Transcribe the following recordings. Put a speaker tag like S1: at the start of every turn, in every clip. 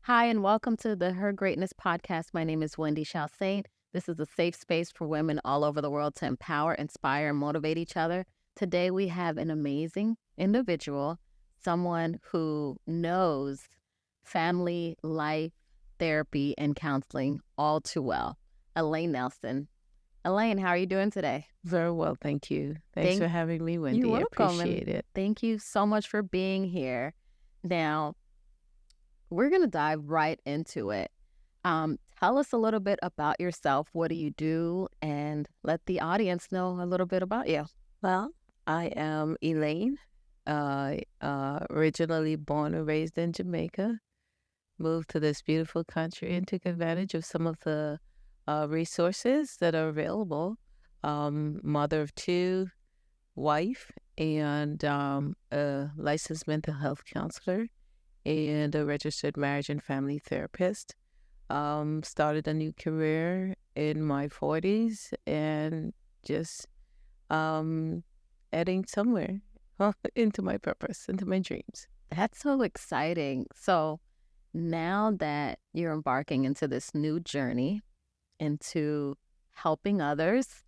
S1: Hi, and welcome to the Her Greatness podcast. My name is Wendy Chalsaint. This is a safe space for women all over the world to empower, inspire, and motivate each other. Today, we have an amazing individual, someone who knows family, life, therapy, and counseling all too well. Elaine Nelson. Elaine, how are you doing today?
S2: Very well, thank you. Thanks
S1: Thank
S2: for having me, Wendy.
S1: You're
S2: I
S1: welcome, and
S2: appreciate it.
S1: thank you so much for being here. Now, we're going to dive right into it. Tell us a little bit about yourself. What do you do? And let the audience know a little bit about you.
S2: Well, I am Elaine, originally born and raised in Jamaica, moved to this beautiful country and took advantage of some of the resources that are available. Mother of two, wife, and a licensed mental health counselor and a registered marriage and family therapist. Started a new career in my 40s and just heading somewhere into my purpose, into my dreams.
S1: That's so exciting. So now that you're embarking into this new journey into helping others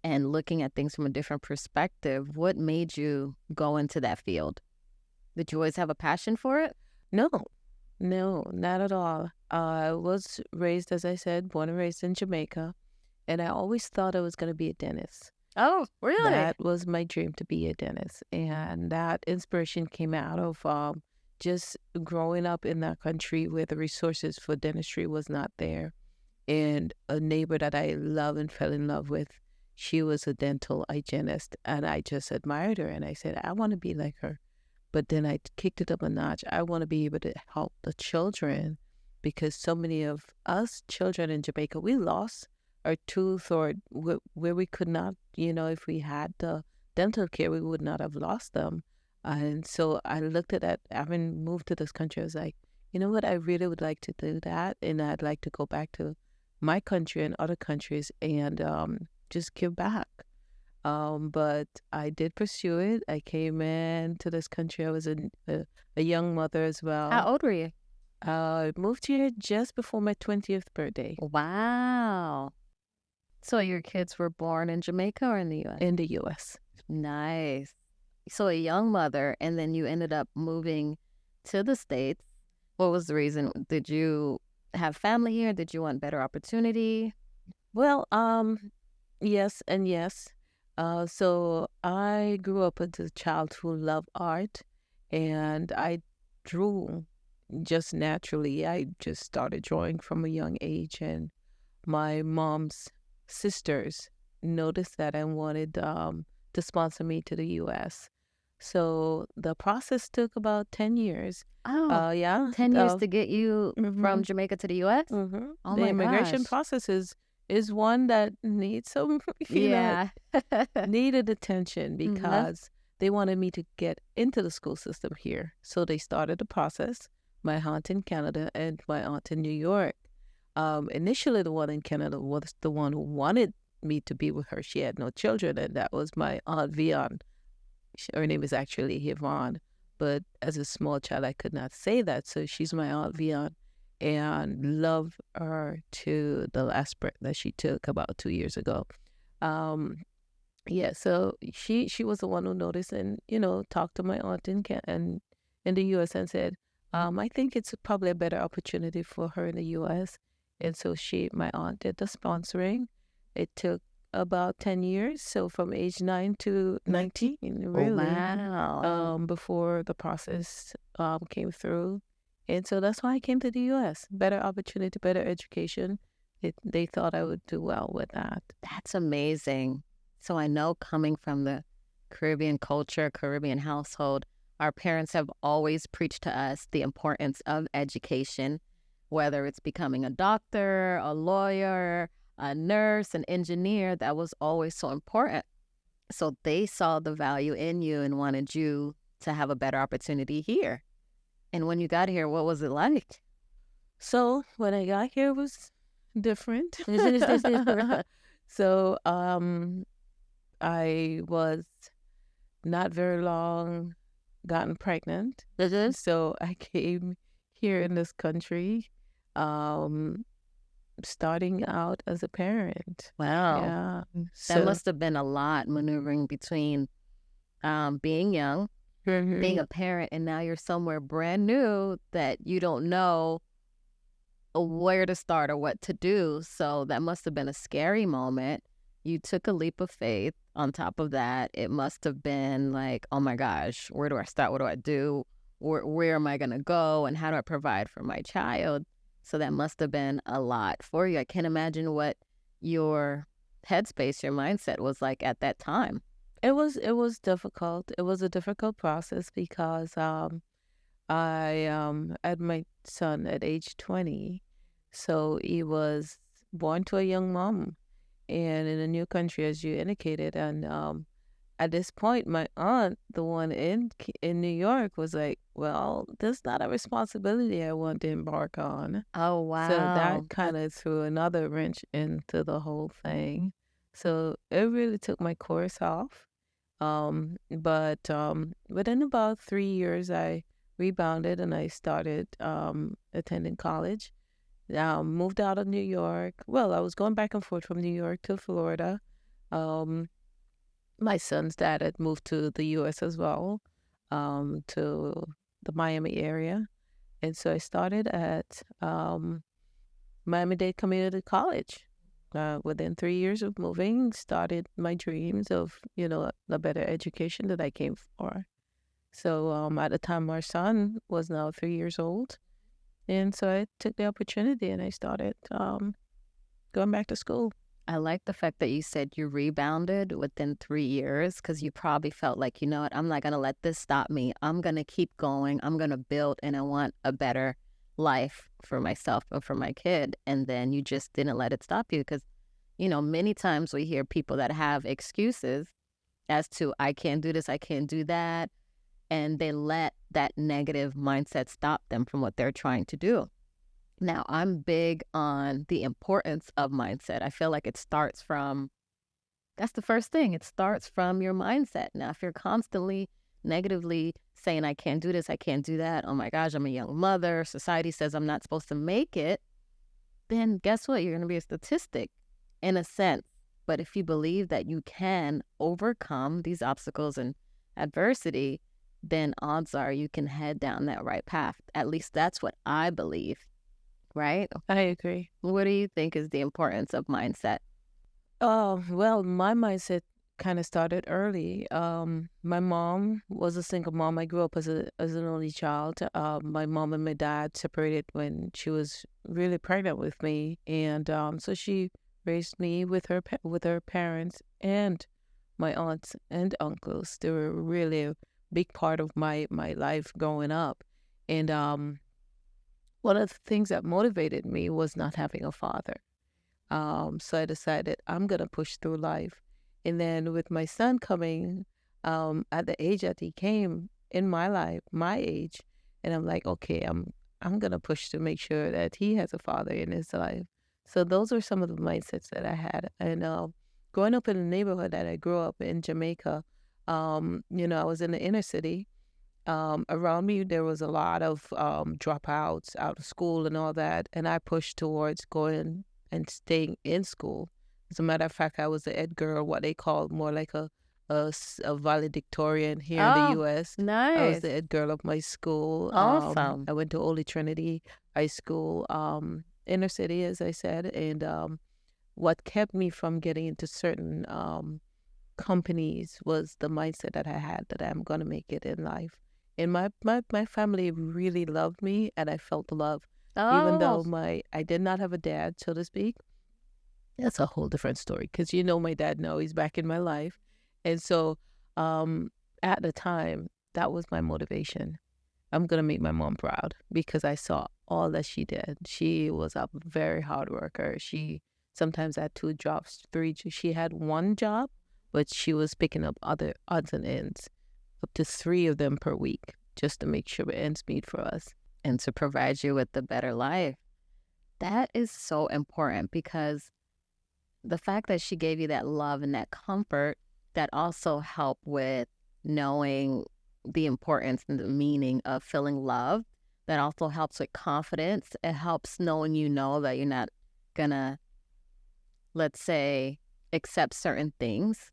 S1: and looking at things from a different perspective, what made you go into that field? Did you always have a passion for it?
S2: No, not at all. I was raised, as I said, born and raised in Jamaica, and I always thought I was going to be a dentist.
S1: Oh, really?
S2: That was my dream, to be a dentist. And that inspiration came out of just growing up in that country where the resources for dentistry was not there. And a neighbor that I love and fell in love with, she was a dental hygienist, and I just admired her. And I said, I want to be like her. But then I kicked it up a notch. I want to be able to help the children, because so many of us children in Jamaica, we lost our tooth, or where we could not, if we had the dental care, we would not have lost them. And so I looked at that, having moved to this country, I was like, you know what, I really would like to do that. And I'd like to go back to my country and other countries and just give back. But I did pursue it. I came into this country. I was a young mother as well.
S1: How old were you?
S2: I moved here just before my 20th birthday.
S1: Wow. So your kids were born in Jamaica or in the U.S.?
S2: In the U.S.
S1: Nice. So a young mother, and then you ended up moving to the States. What was the reason? Did you have family here? Did you want better opportunity?
S2: Well, yes and yes. So I grew up as a child who loved art, and I drew just naturally. I just started drawing from a young age, and my mom's sisters noticed that and wanted to sponsor me to the U.S. So the process took about 10 years.
S1: Oh,
S2: Yeah.
S1: 10 years to get you from Jamaica to the U.S.?
S2: Mm-hmm.
S1: Oh
S2: The
S1: my
S2: immigration
S1: gosh.
S2: process is one that needs some,
S1: Yeah.
S2: needed attention, because they wanted me to get into the school system here. So they started the process, my aunt in Canada and my aunt in New York. Initially, the one in Canada was the one who wanted me to be with her. She had no children, and that was my Aunt Vion. Her name is actually Yvonne, but as a small child, I could not say that. So she's my Aunt Vion, and love her to the last breath that she took about 2 years ago. Yeah, so she was the one who noticed and, talked to my aunt in the U.S. and said, I think it's probably a better opportunity for her in the U.S. And so my aunt did the sponsoring. It took about 10 years, so from age 9 to 19, really,
S1: Wow.
S2: before the process came through. And so that's why I came to the U.S. Better opportunity, better education. They thought I would do well with that.
S1: That's amazing. So I know, coming from the Caribbean culture, Caribbean household, our parents have always preached to us the importance of education, whether it's becoming a doctor, a lawyer, a nurse, an engineer. That was always so important. So they saw the value in you and wanted you to have a better opportunity here. And when you got here, what was it like?
S2: So when I got here, it was different. So I was not very long gotten pregnant. So I came here in this country, um, starting out as a parent.
S1: Wow.
S2: Yeah.
S1: That
S2: So,
S1: must have been a lot maneuvering between being young, being
S2: mhm.
S1: a parent, and now you're somewhere brand new that you don't know where to start or what to do. So that must have been a scary moment. You took a leap of faith. On top of that, it must have been like, oh my gosh, where do I start? What do I do? Where am I going to go? And how do I provide for my child? So that must have been a lot for you. I can't imagine what your headspace, your mindset was like at that time.
S2: It was difficult. It was a difficult process because I had my son at age 20. So he was born to a young mom and in a new country, as you indicated. And at this point, my aunt, the one in New York, was like, "Well, this is not a responsibility I want to embark on."
S1: Oh,
S2: So that
S1: wow.
S2: kind of threw another wrench into the whole thing. So it really took my course off. But within about 3 years, I rebounded and I started attending college. Moved out of New York. Well, I was going back and forth from New York to Florida. Um, my son's dad had moved to the U.S. as well, to the Miami area. And so I started at Miami-Dade Community College. Within 3 years of moving, started my dreams of, the better education that I came for. So at the time, our son was now 3 years old. And so I took the opportunity and I started going back to school.
S1: I like the fact that you said you rebounded within 3 years because you probably felt like, you know what, I'm not going to let this stop me. I'm going to keep going. I'm going to build and I want a better life for myself and for my kid. And then you just didn't let it stop you because, many times we hear people that have excuses as to, I can't do this, I can't do that. And they let that negative mindset stop them from what they're trying to do. Now, I'm big on the importance of mindset. I feel like it starts from, that's the first thing. It starts from your mindset. Now, if you're constantly negatively saying, I can't do this, I can't do that, oh my gosh, I'm a young mother, society says I'm not supposed to make it, then guess what? You're going to be a statistic in a sense. But if you believe that you can overcome these obstacles and adversity, then odds are you can head down that right path. At least that's what I believe, right?
S2: I agree.
S1: What do you think is the importance of mindset?
S2: Oh, well, my mindset kind of started early. My mom was a single mom. I grew up as an only child. My mom and my dad separated when she was really pregnant with me, and so she raised me with with her parents and my aunts and uncles. They were really a big part of my life growing up, and one of the things that motivated me was not having a father. So I decided I'm gonna push through life. And then with my son coming, at the age that he came in my life, my age, and I'm like, okay, I'm gonna push to make sure that he has a father in his life. So those are some of the mindsets that I had. And growing up in the neighborhood that I grew up in Jamaica, I was in the inner city. Around me, there was a lot of dropouts out of school and all that, and I pushed towards going and staying in school. As a matter of fact, I was the ed girl, what they call more like a valedictorian here in the
S1: Oh,
S2: U.S. I was
S1: nice.
S2: the ed girl of my school.
S1: Awesome.
S2: I went to Holy Trinity High School, inner city, as I said, and what kept me from getting into certain companies was the mindset that I had that I'm gonna make it in life. And my family really loved me and I felt the love. Even
S1: Oh,
S2: though I did not have a dad, so to speak. That's a whole different story because my dad now, he's back in my life. And so um at the time, that was my motivation. I'm gonna make my mom proud because I saw all that she did. She was a very hard worker. She sometimes had two jobs, three. She had one job, but she was picking up other odds and ends, up to three of them per week, just to make sure it ends meet for us.
S1: and to provide you with the better life. That is so important because the fact that she gave you that love and that comfort that also helped with knowing the importance and the meaning of feeling loved. That also helps with confidence. It helps knowing that you're not gonna, let's say, accept certain things.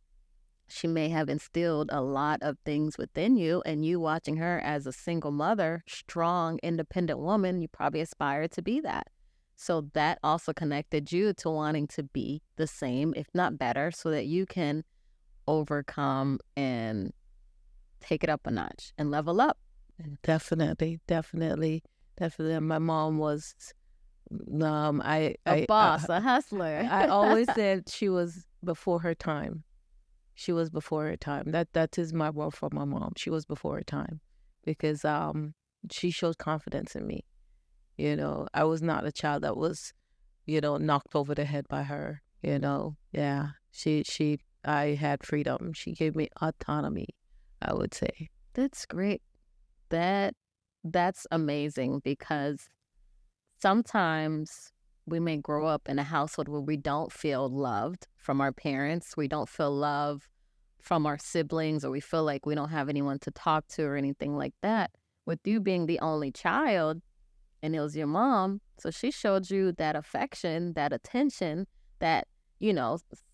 S1: She may have instilled a lot of things within you, and you watching her as a single mother, strong, independent woman, you probably aspire to be that. So that also connected you to wanting to be the same, if not better, so that you can overcome and take it up a notch and level up.
S2: Definitely. My mom was,
S1: A boss, a hustler.
S2: I always said she was before her time. She was before her time. That is my word for my mom. She was before her time because she showed confidence in me. I was not a child that was, knocked over the head by her. Yeah. I had freedom. She gave me autonomy, I would say.
S1: That's great. That's amazing, because sometimes we may grow up in a household where we don't feel loved from our parents. We don't feel love from our siblings, or we feel like we don't have anyone to talk to or anything like that. With you being the only child, and it was your mom, so she showed you that affection, that attention that,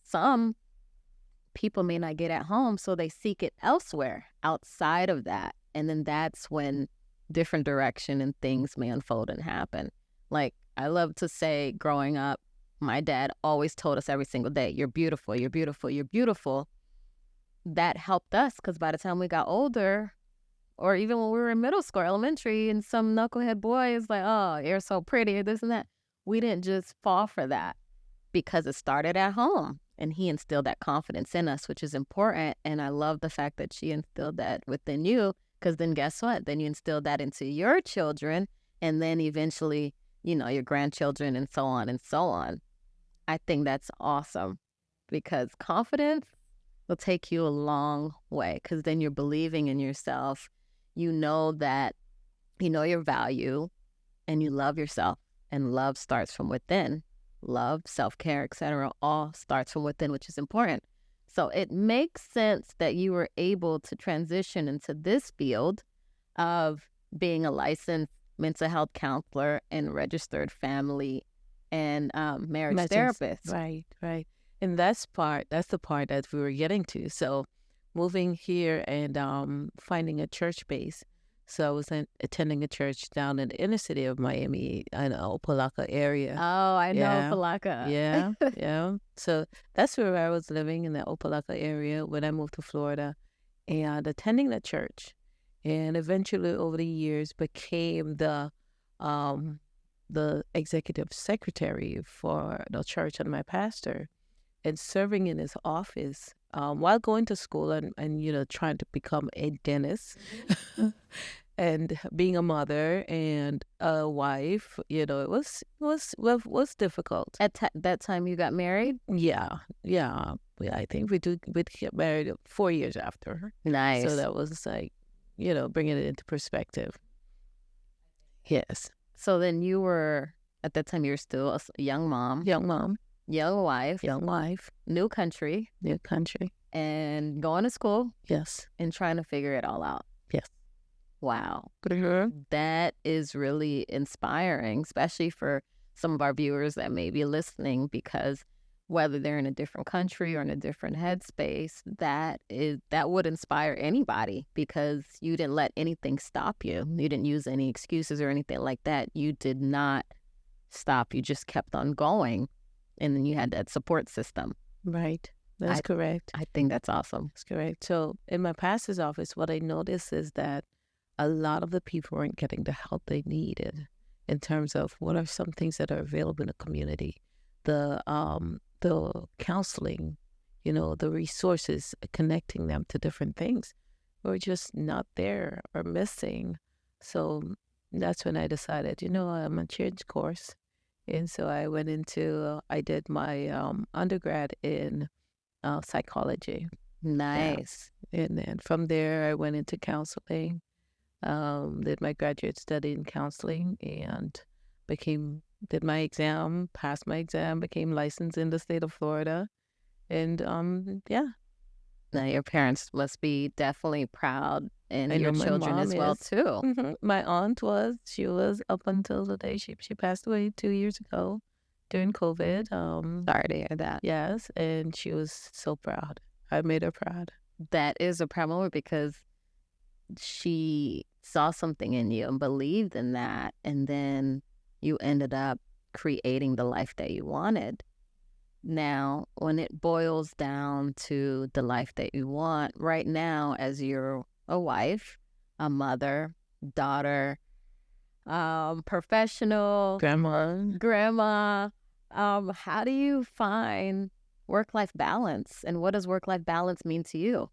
S1: some people may not get at home, so they seek it elsewhere outside of that. And then that's when different direction and things may unfold and happen. Like, I love to say, growing up, my dad always told us every single day, "You're beautiful, you're beautiful, you're beautiful." That helped us, because by the time we got older, or even when we were in middle school, elementary, and some knucklehead boy is like, "Oh, you're so pretty," or this and that, we didn't just fall for that, because it started at home. And he instilled that confidence in us, which is important. And I love the fact that she instilled that within you, because then guess what? Then you instilled that into your children, and then eventually, your grandchildren, and so on and so on. I think that's awesome, because confidence will take you a long way, because then you're believing in yourself. You know that, your value, and you love yourself, and love starts from within. Love, self-care, etc., all starts from within, which is important. So it makes sense that you were able to transition into this field of being a licensed mental health counselor and registered family and marriage therapist.
S2: Right. And that's the part that we were getting to. So moving here and finding a church base. So I was attending a church down in the inner city of Miami, in the Opelika area.
S1: Oh, I know Opelika.
S2: Yeah. So that's where I was living, in the Opelika area, when I moved to Florida, and attending the church. And eventually, over the years, became the executive secretary for the church and my pastor, and serving in his office while going to school and trying to become a dentist. And being a mother and a wife, it was difficult.
S1: At that time, you got married?
S2: Yeah. I think we get married 4 years after.
S1: Nice.
S2: So that was like, bringing it into perspective. Yes.
S1: So then at that time, you were still a young mom.
S2: Young mom.
S1: Young wife. New country. And going to school.
S2: Yes.
S1: And trying to figure it all out.
S2: Yes.
S1: Wow.
S2: Mm-hmm.
S1: That is really inspiring, especially for some of our viewers that may be listening, because whether they're in a different country or in a different headspace, that would inspire anybody, because you didn't let anything stop you. You didn't use any excuses or anything like that. You did not stop. You just kept on going. And then you had that support system.
S2: Right. That's correct.
S1: I think that's awesome.
S2: That's correct. So in my pastor's office, what I noticed is that a lot of the people weren't getting the help they needed in terms of what are some things that are available in the community. The counseling, the resources, connecting them to different things were just not there or missing. So that's when I decided, I'm a change course. And so I did my undergrad in psychology.
S1: Nice.
S2: Yeah. And then from there, I went into counseling, did my graduate study in counseling, and did my exam, passed my exam, became licensed in the state of Florida. And yeah.
S1: Now, your parents must be definitely proud and
S2: I know
S1: your
S2: my
S1: children
S2: mom
S1: as well
S2: is.
S1: too.
S2: My aunt was. She was up until the day she passed away 2 years ago during COVID.
S1: Sorry to hear that.
S2: Yes, and she was so proud. I made her proud.
S1: That is a proud moment because she saw something in you and believed in that, and then you ended up creating the life that you wanted. Now, when it boils down to the life that you want right now, as you're a wife, a mother, daughter, professional, grandma, how do you find work-life balance, and what does work-life balance mean to you?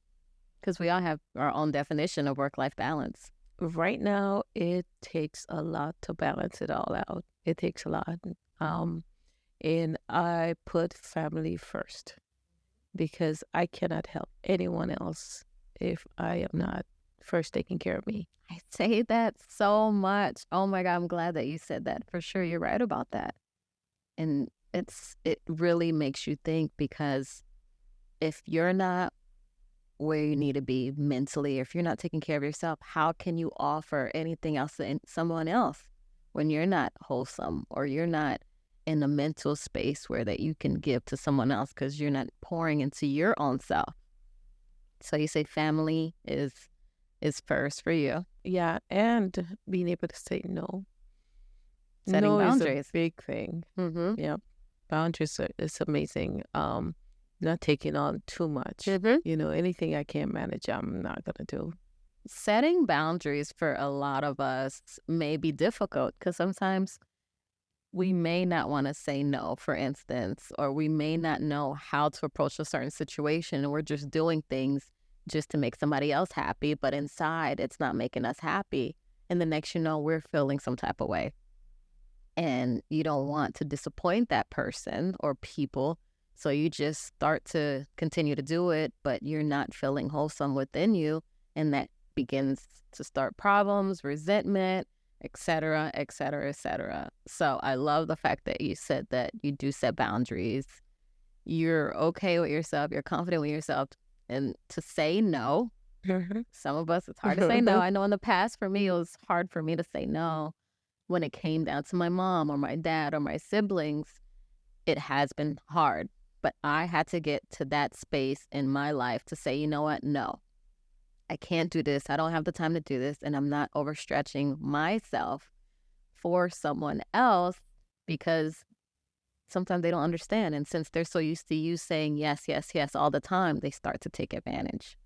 S1: Because we all have our own definition of work-life balance.
S2: Right now, it takes a lot to balance it all out. It takes a lot. And I put family first because I cannot help anyone else if I am not first taking care of me.
S1: I say that so much. Oh my God, I'm glad that you said that. For sure, you're right about that. And it really makes you think, because if you're not where you need to be mentally, if you're not taking care of yourself, how can you offer anything else to someone else when you're not wholesome, or you're not in a mental space where that you can give to someone else because you're not pouring into your own self? So you say family is first for you.
S2: Yeah, and being able to say no.
S1: Setting
S2: No is a
S1: boundaries.
S2: big thing.
S1: Mm-hmm.
S2: Yeah, boundaries is amazing. Not taking on too much.
S1: Mm-hmm.
S2: Anything I can't manage, I'm not gonna do.
S1: Setting boundaries for a lot of us may be difficult because sometimes we may not want to say no, for instance, or we may not know how to approach a certain situation, and we're just doing things just to make somebody else happy, but inside it's not making us happy. And the next you know, we're feeling some type of way. And you don't want to disappoint that person or people, so you just start to continue to do it, but you're not feeling wholesome within you, and that begins to start problems, resentment, etc., etc., etc. So I love the fact that you said that you do set boundaries. You're okay with yourself. You're confident with yourself. And to say no, some of us, it's hard to say no. I know in the past, for me, it was hard for me to say no when it came down to my mom or my dad or my siblings. It has been hard. But I had to get to that space in my life to say, you know what? No, I can't do this. I don't have the time to do this. And I'm not overstretching myself for someone else, because sometimes they don't understand. And since they're so used to you saying yes, yes, yes all the time, they start to take advantage.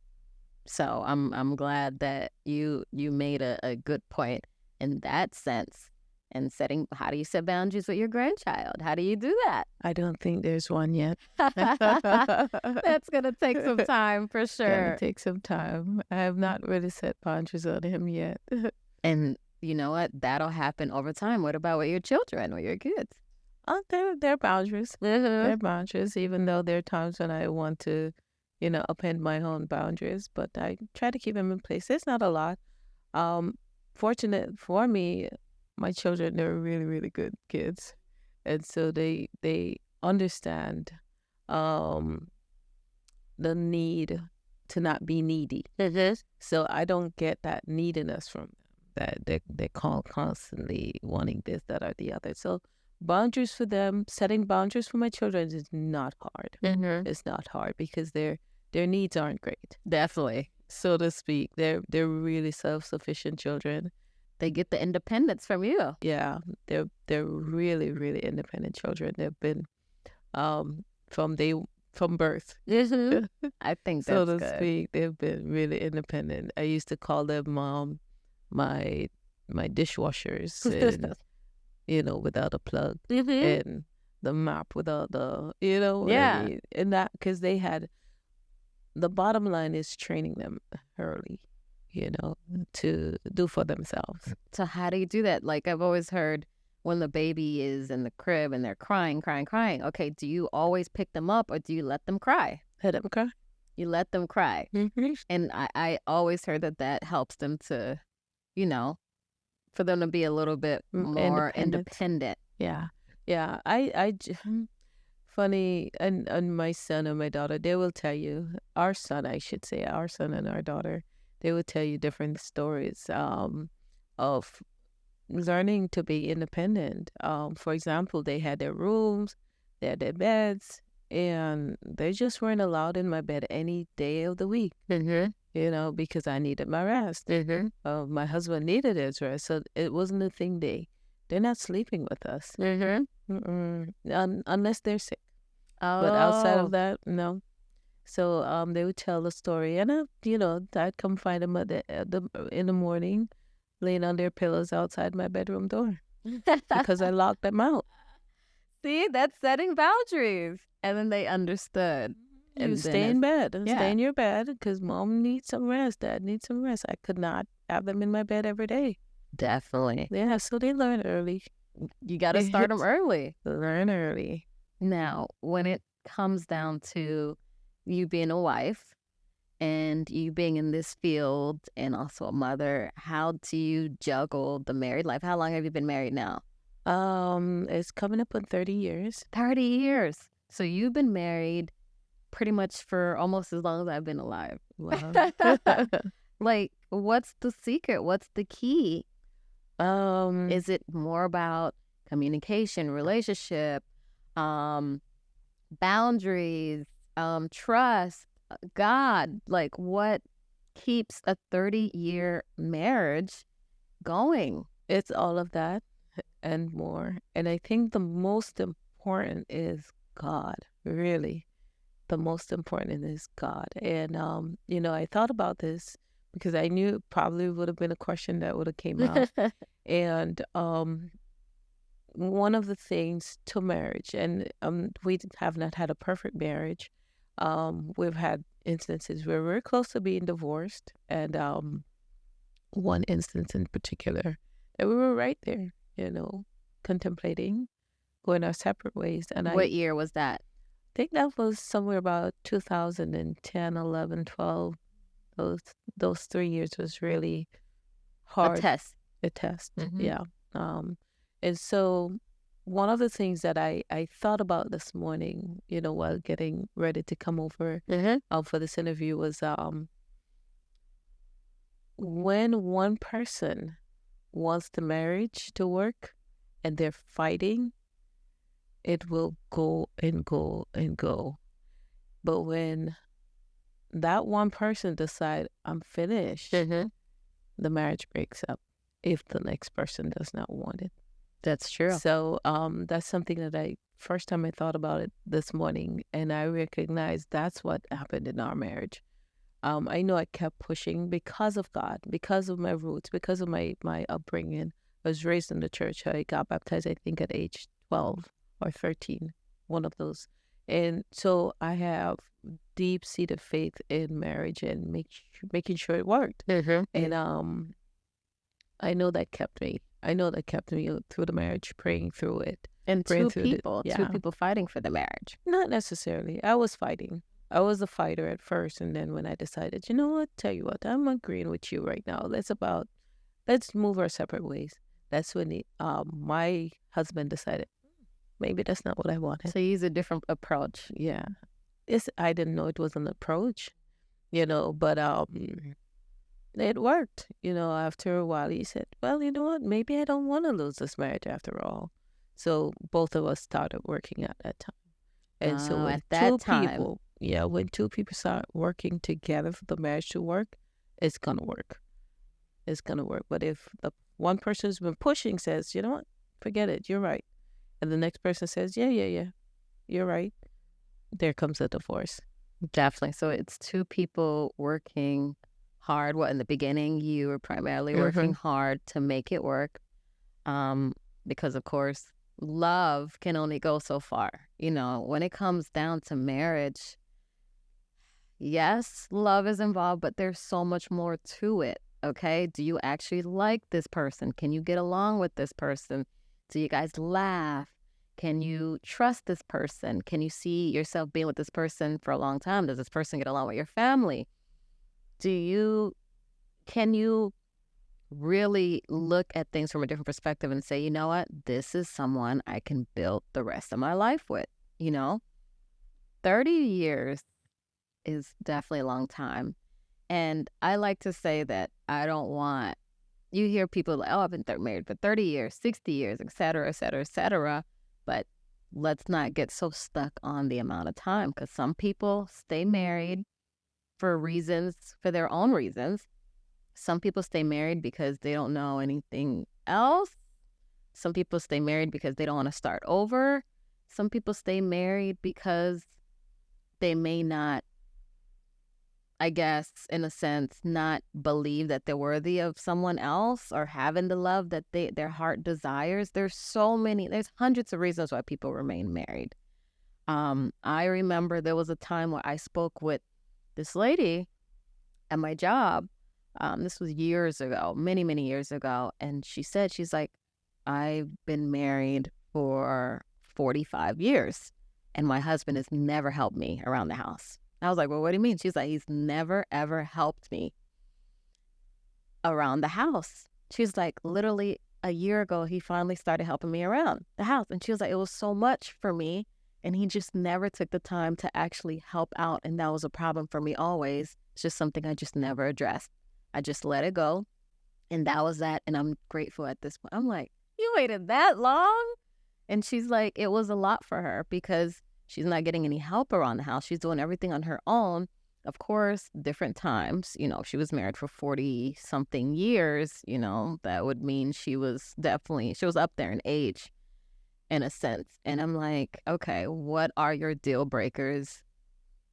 S1: So I'm glad that you made a good point in that sense. And how do you set boundaries with your grandchild? How do you do that?
S2: I don't think there's one yet.
S1: That's going to take some time for sure.
S2: Gonna take some time. I have not really set boundaries on him yet.
S1: And you know what? That'll happen over time. What about with your children or your kids?
S2: Oh, they're boundaries. They're boundaries, even though there are times when I want to, upend my own boundaries, but I try to keep them in place. It's not a lot. Fortunate for me, my children, they're really, really good kids. And so they understand the need to not be needy. So I don't get that neediness from them, that they're constantly wanting this, that, or the other. So boundaries for them, setting boundaries for my children is not hard. It's not hard because their needs aren't great.
S1: Definitely.
S2: So to speak. They're really self-sufficient children.
S1: They get the independence from you.
S2: Yeah, they're really, really independent children. They've been from birth.
S1: I think that's
S2: so to
S1: good.
S2: speak. They've been really independent. I used to call them my dishwashers, and without a plug, and the mop without the
S1: Yeah.
S2: and that because they had. The bottom line is training them early, to do for themselves.
S1: So how do you do that? Like, I've always heard when the baby is in the crib and they're crying. Okay, do you always pick them up, or do you let them cry?
S2: Let them cry.
S1: You let them cry. And I always heard that helps them to, for them to be a little bit more independent.
S2: Yeah. Funny, and my son and my daughter, they will tell you, our son and our daughter, they would tell you different stories of learning to be independent. For example, they had their rooms, they had their beds, and they just weren't allowed in my bed any day of the week,
S1: Mm-hmm.
S2: because I needed my rest.
S1: Mm-hmm.
S2: My husband needed his rest, so it wasn't a thing they're not sleeping with us.
S1: Mm-hmm.
S2: Unless they're sick. But outside of
S1: Oh,
S2: that, no. So they would tell a story, and I'd come find them in the morning, laying on their pillows outside my bedroom door because I locked them out.
S1: see, that's setting boundaries. And then they understood.
S2: You
S1: And then
S2: stay in bed and stay
S1: yeah,
S2: in your bed because mom needs some rest, dad needs some rest. I could not have them in my bed every day.
S1: definitely.
S2: Yeah, so they learn early.
S1: You got to start them early.
S2: Learn early.
S1: Now, when it comes down to you being a wife and you being in this field and also a mother, how do you juggle the married life? How long have you been married now?
S2: It's coming up on 30 years.
S1: 30 years. So you've been married pretty much for almost as long as I've been alive.
S2: Wow.
S1: Like, what's the secret? What's the key?
S2: um,
S1: Is it more about communication, relationship, boundaries, trust, God? Like, what keeps a 30-year marriage going?
S2: it's all of that and more. And I think the most important is God, really. The most important is God. And, I thought about this because I knew it probably would have been a question that would have came out. And one of the things to marriage, and we have not had a perfect marriage. We've had instances where we're close to being divorced, and one instance in particular that we were right there, contemplating going our separate ways. And I
S1: What year was that?
S2: think that was somewhere about 2010, 11, 12. Those 3 years was really
S1: A
S2: hard.
S1: test.
S2: A test,
S1: Mhm.
S2: yeah. And so one of the things that I thought about this morning, while getting ready to come over for this interview was when one person wants the marriage to work and they're fighting, it will go and go and go. But when that one person decide I'm finished,
S1: Mhm.
S2: the marriage breaks up if the next person does not want it.
S1: That's true.
S2: So that's something that first time I thought about it this morning, and I recognized that's what happened in our marriage. I know I kept pushing because of God, because of my roots, because of my upbringing. I was raised in the church. I got baptized, I think, at age 12 or 13, one of those. And so I have deep-seated faith in marriage and making sure it worked. And I know that kept me. I know that kept me through the marriage, praying through it.
S1: And
S2: Praying
S1: two
S2: through
S1: people, two people fighting for the marriage.
S2: Not necessarily. I was fighting. I was a fighter at first, and then when I decided, you know what, tell you what, I'm agreeing with you right now. Let's move our separate ways. That's when my husband decided, maybe that's not what I wanted.
S1: So you use a different approach.
S2: Yeah. I didn't know it was an approach, but it worked. After a while, he said, well, you know what, maybe I don't want to lose this marriage after all. So both of us started working at that time. And so when
S1: at that time,
S2: when two people start working together for the marriage to work, it's going to work. It's going to work. But if the one person who's been pushing says, you know what, forget it, you're right. And the next person says, yeah, you're right. There comes a divorce.
S1: definitely. So it's two people working hard. Well, in the beginning, you were primarily working hard to make it work. Because of course, love can only go so far. When it comes down to marriage, yes, love is involved, but there's so much more to it. Okay. Do you actually like this person? Can you get along with this person? Do you guys laugh? Can you trust this person? Can you see yourself being with this person for a long time? Does this person get along with your family? Can you really look at things from a different perspective and say, you know what, this is someone I can build the rest of my life with? 30 years is definitely a long time. And I like to say that I don't want, you hear people like, oh, I've been married for 30 years, 60 years, et cetera, et cetera, et cetera. But let's not get so stuck on the amount of time, because some people stay married for reasons, for their own reasons. Some people stay married because they don't know anything else. Some people stay married because they don't want to start over. Some people stay married because they may not, I guess, in a sense, not believe that they're worthy of someone else or having the love that their heart desires. There's hundreds of reasons why people remain married. I remember there was a time where I spoke with this lady at my job. This was years ago, many, many years ago. And she said, she's like, I've been married for 45 years and my husband has never helped me around the house. I was like, well, what do you mean? She's like, he's never, ever helped me around the house. She's like, literally a year ago, he finally started helping me around the house. And she was like, it was so much for me. And he just never took the time to actually help out. And that was a problem for me always. It's just something I just never addressed. I just let it go. And that was that. And I'm grateful at this point. I'm like, you waited that long? And she's like, it was a lot for her because she's not getting any help around the house. She's doing everything on her own. Of course, different times, she was married for 40 something years, that would mean she was up there in age in a sense. And I'm like, okay, what are your deal breakers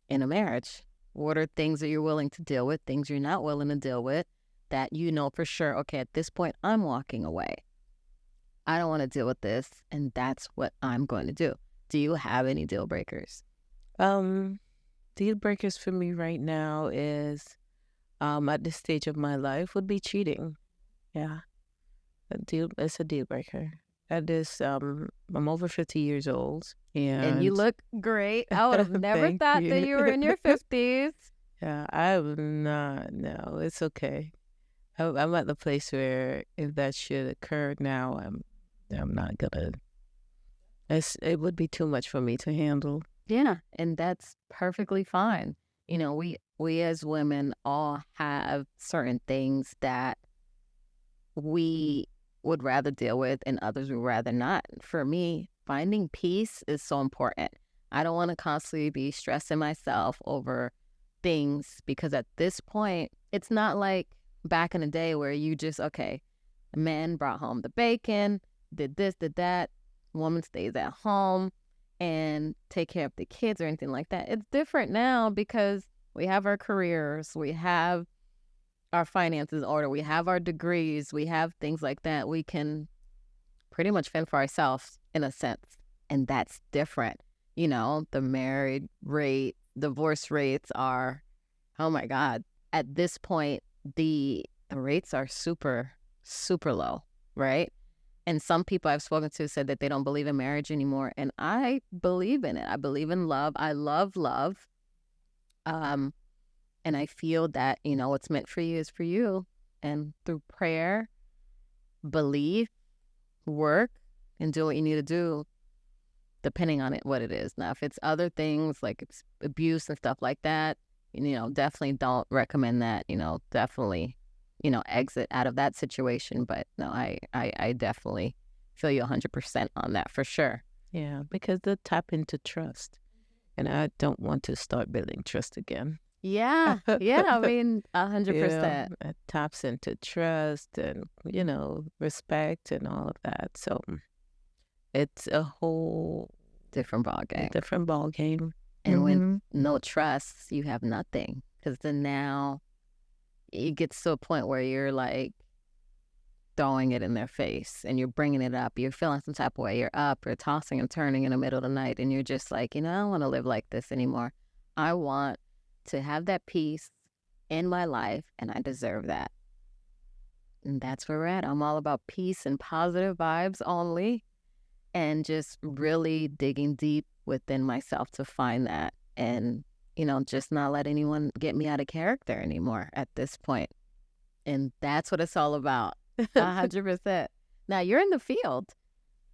S1: in a marriage? What are things that you're willing to deal with, things you're not willing to deal with that you know for sure, okay, at this point, I'm walking away. I don't want to deal with this, and that's what I'm going to do. Do you have any deal breakers?
S2: Deal breakers for me right now is, at this stage of my life, would be cheating. Yeah, it's a deal breaker. At this, I'm over 50 years old,
S1: and you look great. I would have never thought that you were in your 50s.
S2: Yeah, I'm not. No, it's okay. I'm at the place where if that should occur now, I'm not gonna. It would be too much for me to handle.
S1: Yeah, and that's perfectly fine. We as women all have certain things that we would rather deal with and others would rather not. For me, finding peace is so important. I don't want to constantly be stressing myself over things because at this point, it's not like back in the day where you just, okay, a man brought home the bacon, did this, did that, woman stays at home and take care of the kids or anything like that. It's different now because we have our careers, we have our finances in order, we have our degrees, we have things like that. We can pretty much fend for ourselves in a sense. And that's different. The married rate, divorce rates are, oh my God. At this point, the rates are super, super low, right? And some people I've spoken to said that they don't believe in marriage anymore. And I believe in it. I believe in love. I love love. And I feel that, what's meant for you is for you. And through prayer, belief, work, and do what you need to do, depending on what it is. Now, if it's other things like it's abuse and stuff like that, definitely don't recommend that, definitely exit out of that situation. But no, I definitely feel you 100% on that for sure.
S2: Yeah, because they tap into trust. And I don't want to start building trust again.
S1: Yeah. Yeah. I mean, 100%.
S2: It taps into trust and, respect and all of that. So it's a whole
S1: different ballgame.
S2: Different ballgame.
S1: And when no trust, you have nothing. Because then now it gets to a point where you're like throwing it in their face and you're bringing it up. You're feeling some type of way. You're up, you're tossing and turning in the middle of the night. And you're just like, I don't want to live like this anymore. I want to have that peace in my life and I deserve that. And that's where we're at. I'm all about peace and positive vibes only and just really digging deep within myself to find that and just not let anyone get me out of character anymore at this point. And that's what it's all about. 100%. Now, you're in the field.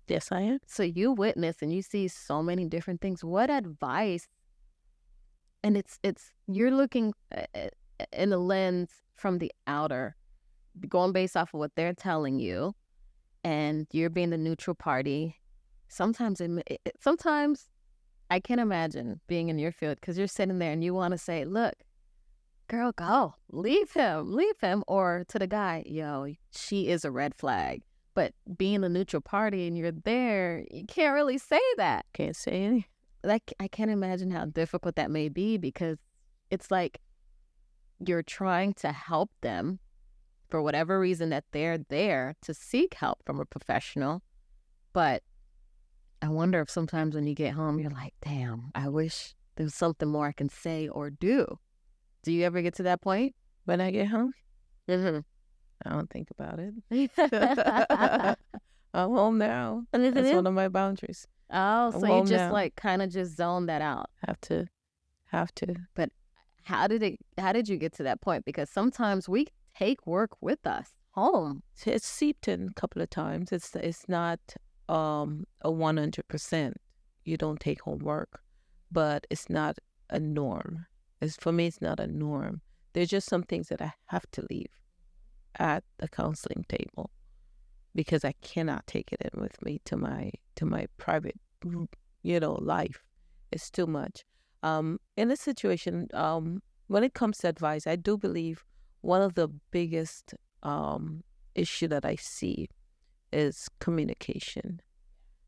S2: Yes, I am.
S1: So you witness and you see so many different things. What advice? And it's you're looking in the lens from the outer, going based off of what they're telling you, and you're being the neutral party. Sometimes, sometimes I can't imagine being in your field because you're sitting there and you want to say, "Look, girl, go, leave him," or to the guy, "Yo, she is a red flag." But being the neutral party and you're there, you can't really say that.
S2: Can't say anything.
S1: Like, I can't imagine how difficult that may be because it's like you're trying to help them for whatever reason that they're there to seek help from a professional. But I wonder if sometimes when you get home, you're like, damn, I wish there was something more I can say or do. Do you ever get to that point?
S2: When I get home,
S1: Mm-hmm.
S2: I don't think about it. I'm home now. That's one of my boundaries.
S1: Oh,
S2: I'm
S1: so you
S2: home
S1: just
S2: now.
S1: like kind of just zone that out.
S2: Have to.
S1: But how did you get to that point? Because sometimes we take work with us home.
S2: It's seeped in a couple of times. It's not a 100%. You don't take home work, but it's not a norm. For me, it's not a norm. There's just some things that I have to leave at the counseling table because I cannot take it in with me to my private, life. It's too much. In this situation, when it comes to advice, I do believe one of the biggest issue that I see is communication.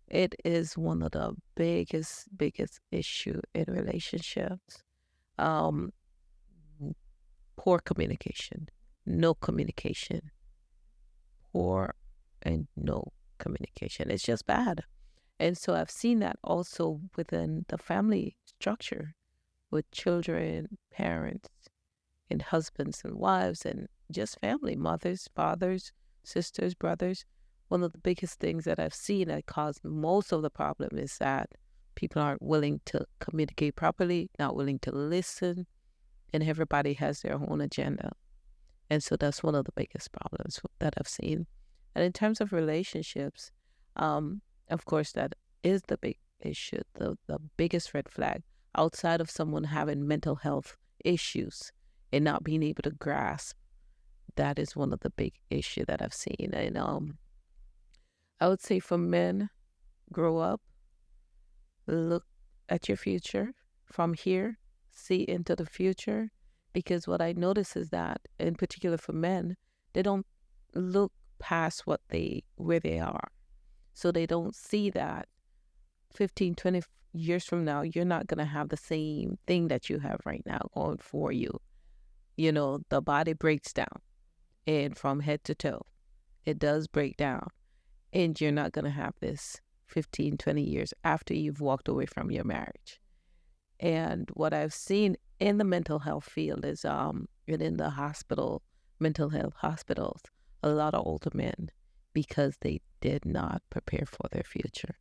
S2: It is one of the biggest issue in relationships. Um, Poor communication, no communication, poor and no communication. It's just bad. And so I've seen that also within the family structure with children, parents, and husbands and wives, and just family, mothers, fathers, sisters, brothers. One of the biggest things that I've seen that caused most of the problem is that people aren't willing to communicate properly, not willing to listen, and everybody has their own agenda. And so that's one of the biggest problems that I've seen. And in terms of relationships, of course, that is the big issue, the biggest red flag outside of someone having mental health issues and not being able to grasp. That is one of the big issues that I've seen. And I would say for men, grow up, look at your future from here, see into the future. Because what I notice is that, in particular for men, they don't look past where they are. So they don't see that 15, 20 years from now, you're not going to have the same thing that you have right now going for you. The body breaks down, and from head to toe, it does break down. And you're not going to have this 15, 20 years after you've walked away from your marriage. And what I've seen in the mental health field is in the hospital, mental health hospitals, a lot of older men because they did not prepare for their future.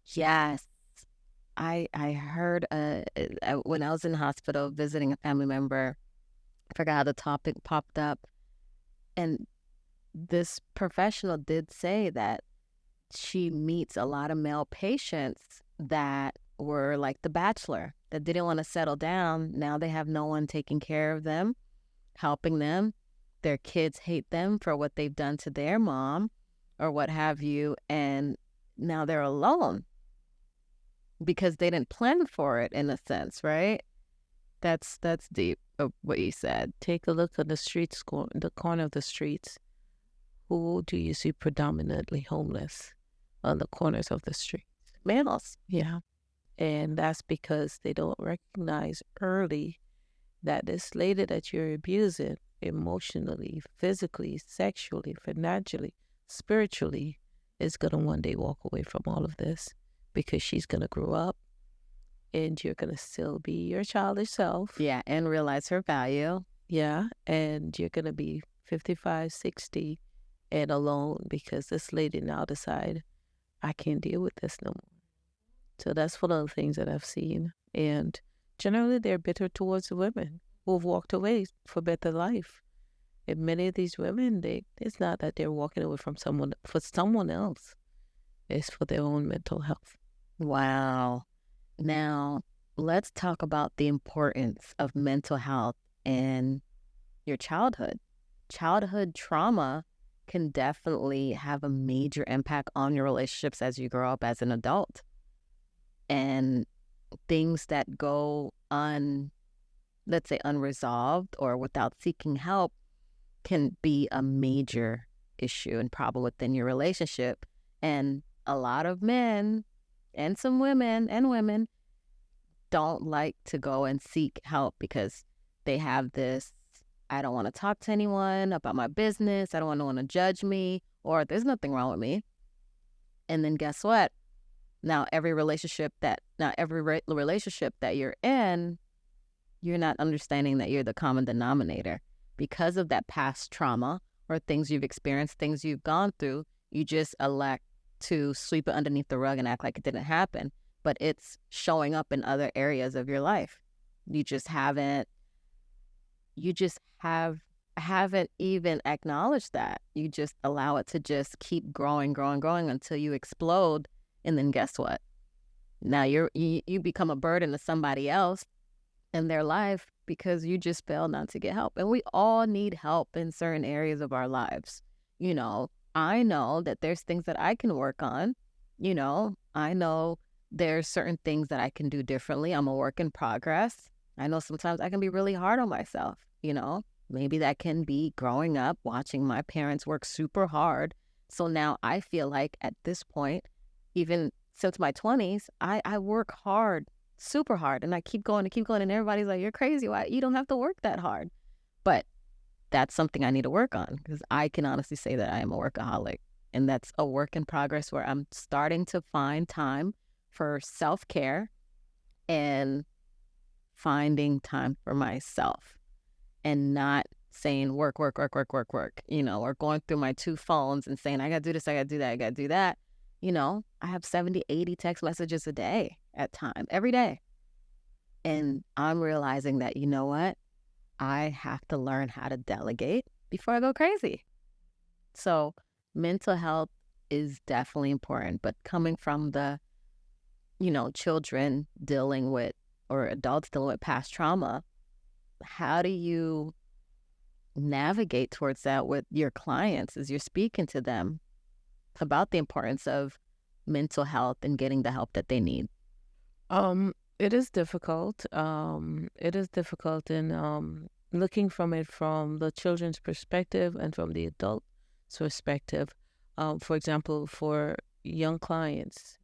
S1: Yes. I heard when I was in the hospital visiting a family member, I forgot how the topic popped up, and this professional did say that she meets a lot of male patients that were like the bachelor, that didn't want to settle down. Now they have no one taking care of them, helping them. Their kids hate them for what they've done to their mom or what have you. And now they're alone because they didn't plan for it, in a sense, right? That's deep of what you said.
S2: Take a look at the streets, the corner of the streets. Who do you see predominantly homeless on the corners of the streets?
S1: Males.
S2: Yeah. And that's because they don't recognize early that this lady that you're abusing emotionally, physically, sexually, financially, spiritually is going to one day walk away from all of this because she's going to grow up and you're going to still be your childish self.
S1: Yeah, and realize her value.
S2: Yeah, and you're going to be 55, 60 and alone because this lady now decide, I can't deal with this no more. So that's one of the things that I've seen. And generally, they're bitter towards the women who've walked away for better life. And many of these women, it's not that they're walking away from someone for someone else. It's for their own mental health.
S1: Wow. Now, let's talk about the importance of mental health in your childhood. Childhood trauma can definitely have a major impact on your relationships as you grow up as an adult. And things that go let's say unresolved or without seeking help can be a major issue and problem within your relationship. And a lot of men and some women don't like to go and seek help because they have this, I don't want to talk to anyone about my business. I don't want no one to judge me, or there's nothing wrong with me. And then guess what? Now every relationship that you're in, you're not understanding that you're the common denominator. Because of that past trauma or things you've experienced, things you've gone through, you just elect to sweep it underneath the rug and act like it didn't happen. But it's showing up in other areas of your life. You just haven't even acknowledged that. You just allow it to just keep growing until you explode. And then guess what? Now you become a burden to somebody else in their life because you just failed not to get help. And we all need help in certain areas of our lives. I know that there's things that I can work on. I know there's certain things that I can do differently. I'm a work in progress. I know sometimes I can be really hard on myself. Maybe that can be growing up, watching my parents work super hard. So now I feel like at this point, even since my 20s, I work hard, super hard, and I keep going and keep going, and everybody's like, you're crazy. Why? You don't have to work that hard. But that's something I need to work on because I can honestly say that I am a workaholic, and that's a work in progress where I'm starting to find time for self-care and finding time for myself and not saying work, or going through my two phones and saying, I got to do this, I got to do that, I got to do that. I have 70, 80 text messages a day at time, every day. And I'm realizing that, you know what? I have to learn how to delegate before I go crazy. So mental health is definitely important, but coming from the, children dealing with or adults dealing with past trauma, how do you navigate towards that with your clients as you're speaking to them about the importance of mental health and getting the help that they need?
S2: It is difficult. It is difficult in looking from it from the children's perspective and from the adult's perspective. For example, for young clients,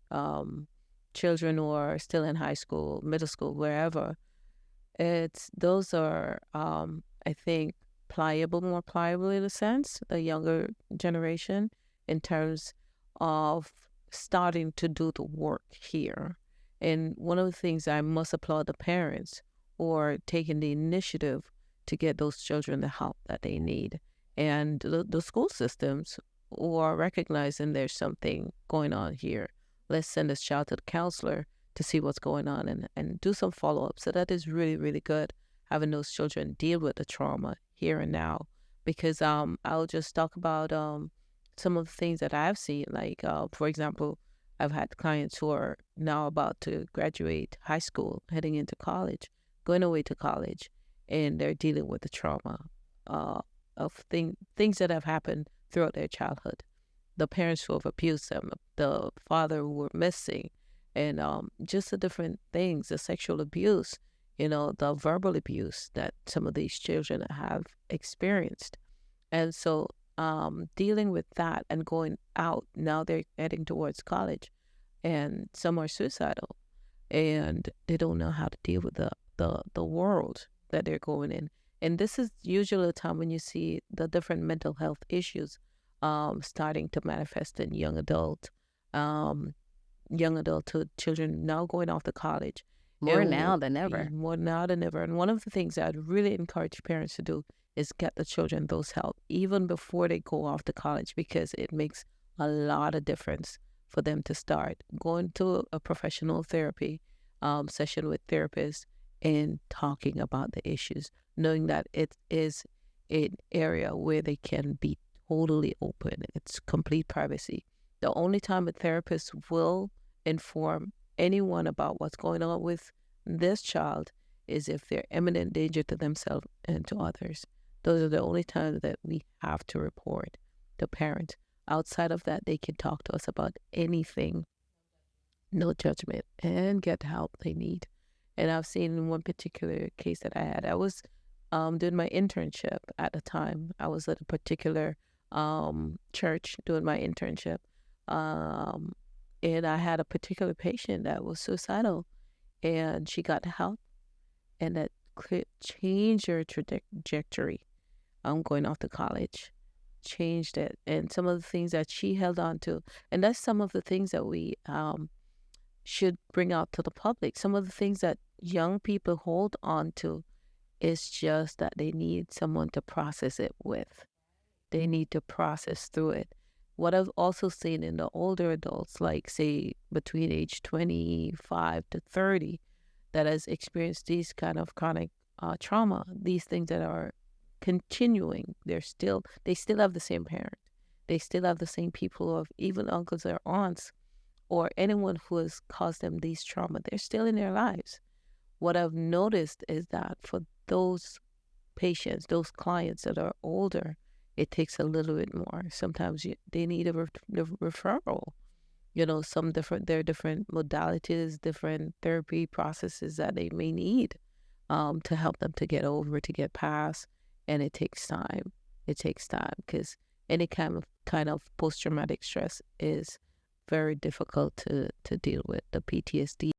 S2: children who are still in high school, middle school, wherever, those are, I think, more pliable in a sense, the younger generation, in terms of starting to do the work here. And one of the things I must applaud the parents who are taking the initiative to get those children the help that they need. And the school systems who are recognizing there's something going on here. Let's send this child to the counselor to see what's going on and do some follow-up. So that is really, really good, having those children deal with the trauma here and now. Because I'll just talk about some of the things that I've seen. Like, for example, I've had clients who are now about to graduate high school, heading into college, going away to college, and they're dealing with the trauma of things that have happened throughout their childhood. The parents who have abused them, the father who were missing, and just the different things, the sexual abuse, the verbal abuse that some of these children have experienced. And so dealing with that and going out, now they're heading towards college, and some are suicidal, and they don't know how to deal with the world that they're going in. And this is usually a time when you see the different mental health issues starting to manifest in young adulthood children now going off to college.
S1: More now than ever.
S2: More now than ever. And one of the things I'd really encourage parents to do is get the children those help even before they go off to college, because it makes a lot of difference for them to start going to a professional therapy session with therapists and talking about the issues, knowing that it is an area where they can be totally open. It's complete privacy. The only time a therapist will inform anyone about what's going on with this child is if they're imminent danger to themselves and to others. Those are the only times that we have to report the parent. Outside of that, they can talk to us about anything, no judgment, and get the help they need. And I've seen in one particular case that I was doing my internship at the time. I was at a particular church doing my internship. Um, and I had a particular patient that was suicidal, and she got help, and that changed her trajectory. Going off to college, changed it, and some of the things that she held on to, and that's some of the things that we should bring out to the public. Some of the things that young people hold on to is just that they need someone to process it with. They need to process through it. What I've also seen in the older adults, like say between age 25 to 30, that has experienced these kind of chronic trauma, these things that are continuing, they still have the same parent. They still have the same people, of even uncles or aunts or anyone who has caused them these trauma. They're still in their lives. What I've noticed is that for those patients, those clients that are older, it takes a little bit more. Sometimes they need a referral. There are different modalities, different therapy processes that they may need to help them to get over, to get past. And it takes time. It takes time because any kind of post-traumatic stress is very difficult to deal with. The PTSD